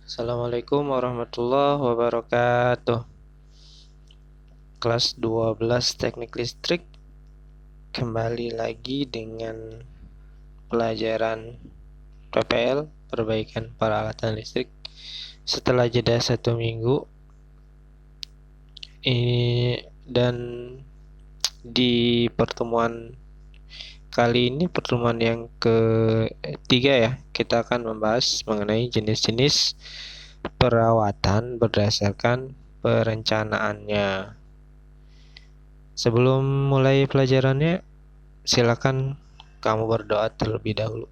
Assalamualaikum warahmatullahi wabarakatuh. Kelas 12 Teknik Listrik kembali lagi dengan pelajaran PPL, perbaikan peralatan listrik. Setelah jeda 1 minggu dan di pertemuan kali ini, pertemuan yang ketiga ya, kita akan membahas mengenai jenis-jenis perawatan berdasarkan perencanaannya. Sebelum mulai pelajarannya, silakan kamu berdoa terlebih dahulu.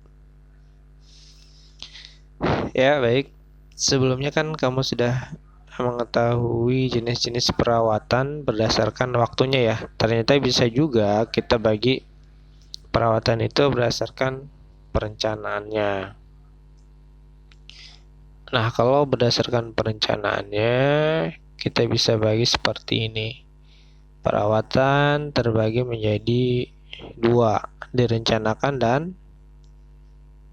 Ya, baik. Sebelumnya kan kamu sudah mengetahui jenis-jenis perawatan berdasarkan waktunya ya. Ternyata bisa juga kita bagi perawatan itu berdasarkan perencanaannya. Nah, kalau berdasarkan perencanaannya, kita bisa bagi seperti ini. Perawatan terbagi menjadi 2, direncanakan dan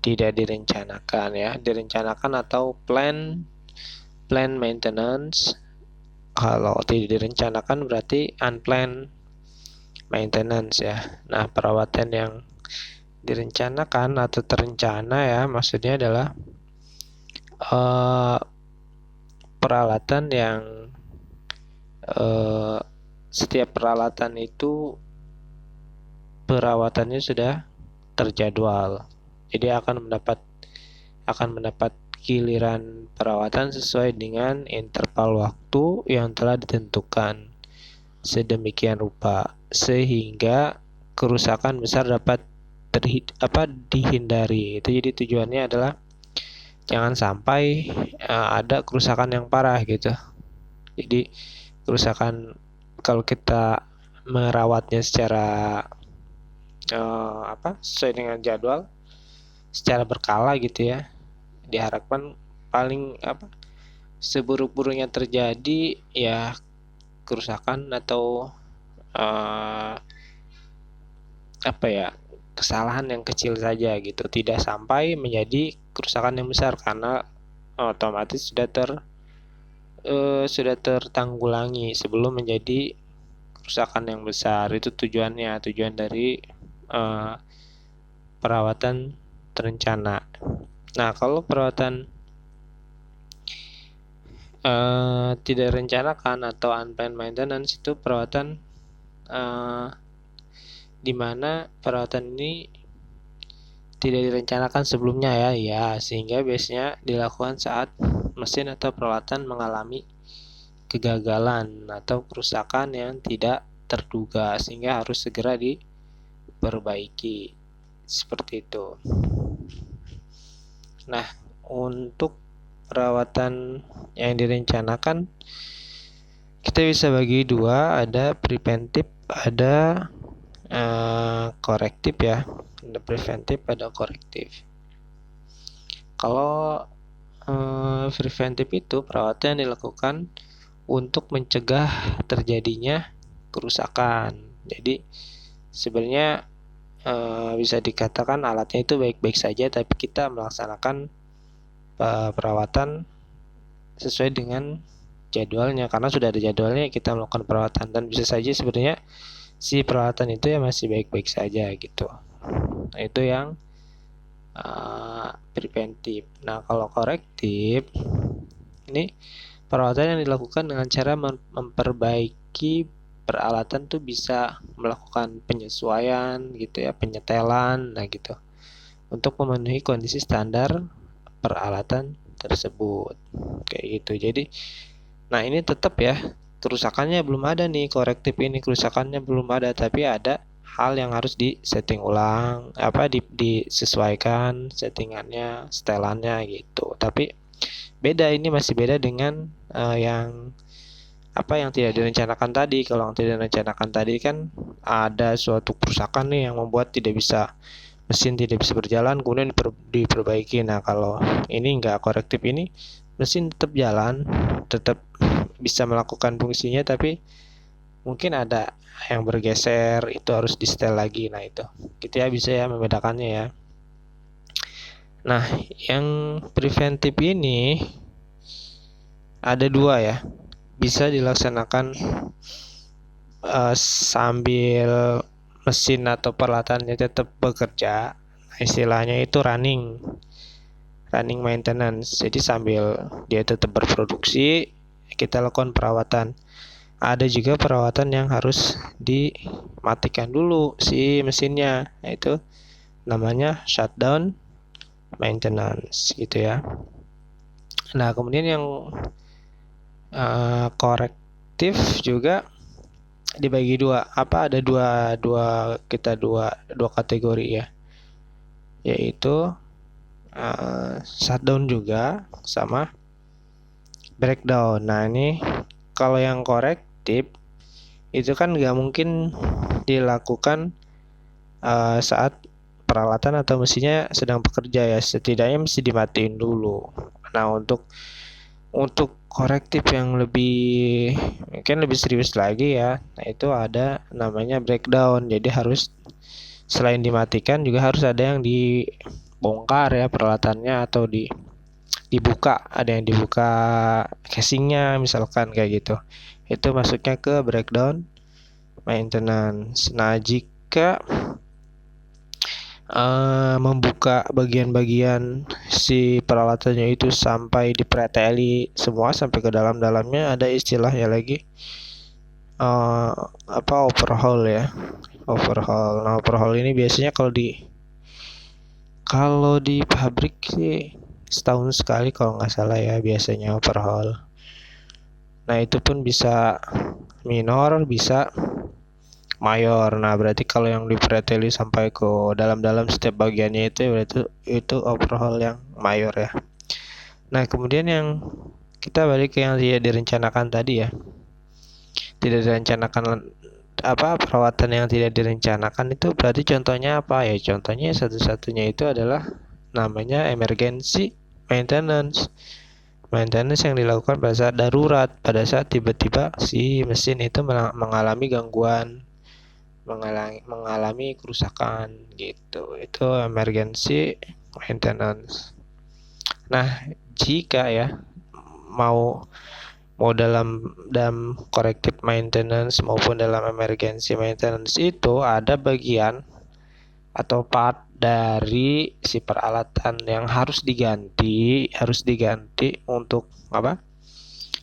tidak direncanakan ya. Direncanakan atau plan maintenance. Kalau tidak direncanakan berarti unplanned maintenance ya. Nah, perawatan yang direncanakan atau terencana ya, maksudnya adalah peralatan yang setiap peralatan itu perawatannya sudah terjadwal. Jadi akan mendapat giliran perawatan sesuai dengan interval waktu yang telah ditentukan sedemikian rupa sehingga kerusakan besar dapat dihindari. Itu jadi tujuannya adalah jangan sampai ada kerusakan yang parah gitu. Jadi kerusakan, kalau kita merawatnya secara sesuai dengan jadwal, secara berkala gitu ya, diharapkan paling seburuk-buruknya terjadi ya kerusakan atau kesalahan yang kecil saja gitu, tidak sampai menjadi kerusakan yang besar karena otomatis sudah tertanggulangi sebelum menjadi kerusakan yang besar. Itu tujuan dari perawatan terencana. Nah, kalau perawatan tidak rencanakan atau unplanned maintenance itu perawatan di mana perawatan ini tidak direncanakan sebelumnya ya, sehingga biasanya dilakukan saat mesin atau peralatan mengalami kegagalan atau kerusakan yang tidak terduga sehingga harus segera diperbaiki. Seperti itu. Nah, untuk perawatan yang direncanakan kita bisa bagi 2, ada preventif, ada korektif ya. Ada preventif, ada korektif. Kalau preventif itu perawatan yang dilakukan untuk mencegah terjadinya kerusakan. Jadi sebenarnya bisa dikatakan alatnya itu baik-baik saja, tapi kita melaksanakan perawatan sesuai dengan jadwalnya. Karena sudah ada jadwalnya, kita melakukan perawatan, dan bisa saja sebenarnya si peralatan itu ya masih baik-baik saja gitu. Nah, itu yang preventif. Nah, kalau korektif ini perawatan yang dilakukan dengan cara memperbaiki peralatan tuh, bisa melakukan penyesuaian gitu ya, penyetelan, nah gitu, untuk memenuhi kondisi standar peralatan tersebut kayak gitu. Jadi nah ini tetap ya, kerusakannya belum ada nih, korektif ini kerusakannya belum ada, tapi ada hal yang harus disetting ulang, disesuaikan settingannya, setelannya gitu. Tapi beda, ini masih beda dengan yang tidak direncanakan tadi. Kalau yang tidak direncanakan tadi kan ada suatu kerusakan nih yang membuat mesin tidak bisa berjalan, kemudian diperbaiki. Nah, kalau ini enggak, korektif ini mesin tetap jalan, tetap bisa melakukan fungsinya, tapi mungkin ada yang bergeser, itu harus di setel lagi. Nah, itu gitu ya, bisa ya membedakannya ya. Nah, yang preventif ini ada dua ya, bisa dilaksanakan sambil mesin atau peralatannya tetap bekerja. Istilahnya itu running maintenance. Jadi sambil dia tetap berproduksi, kita lakukan perawatan. Ada juga perawatan yang harus dimatikan dulu si mesinnya, yaitu namanya shutdown maintenance gitu ya. Nah, kemudian yang korektif juga dibagi dua. Ada dua kategori ya, yaitu shutdown juga sama breakdown. Nah, ini kalau yang korektif itu kan nggak mungkin dilakukan saat peralatan atau mesinnya sedang bekerja ya, setidaknya mesti dimatiin dulu. Nah, untuk korektif yang mungkin lebih serius lagi ya, nah itu ada namanya breakdown. Jadi harus selain dimatikan juga harus ada yang dibongkar ya peralatannya, atau dibuka, ada yang dibuka casingnya misalkan kayak gitu. Itu masuknya ke breakdown maintenance. Nah, jika membuka bagian-bagian si peralatannya itu sampai dipreteli semua sampai ke dalam-dalamnya, ada istilahnya lagi overhaul ya, overhaul. Nah, overhaul ini biasanya kalau di pabrik sih setahun sekali kalau nggak salah ya biasanya overhaul. Nah, itu pun bisa minor, bisa mayor. Nah, berarti kalau yang dipreteli sampai ke dalam-dalam setiap bagiannya itu berarti itu overhaul yang mayor ya. Nah, kemudian yang kita balik ke yang tidak direncanakan tadi ya. Tidak direncanakan perawatan yang tidak direncanakan itu berarti contohnya apa ya? Contohnya satu-satunya itu adalah namanya emergency maintenance. Maintenance yang dilakukan pada saat darurat, pada saat tiba-tiba si mesin itu mengalami gangguan, mengalami kerusakan gitu. Itu emergency maintenance. Nah, jika ya mau dalam corrective maintenance maupun dalam emergency maintenance itu ada bagian atau part dari si peralatan yang harus diganti untuk apa?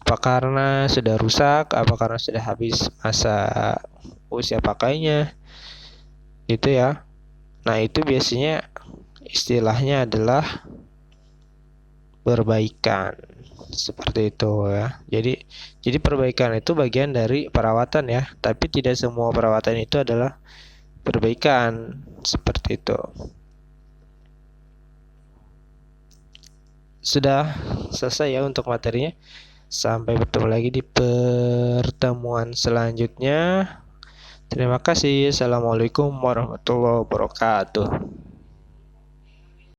Apa karena sudah rusak, apa karena sudah habis masa usia pakainya gitu ya. Nah, itu biasanya istilahnya adalah perbaikan, seperti itu ya. Jadi perbaikan itu bagian dari perawatan ya, tapi tidak semua perawatan itu adalah perbaikan, seperti itu. Sudah selesai ya untuk materinya. Sampai bertemu lagi di pertemuan selanjutnya. Terima kasih. Assalamualaikum warahmatullahi wabarakatuh.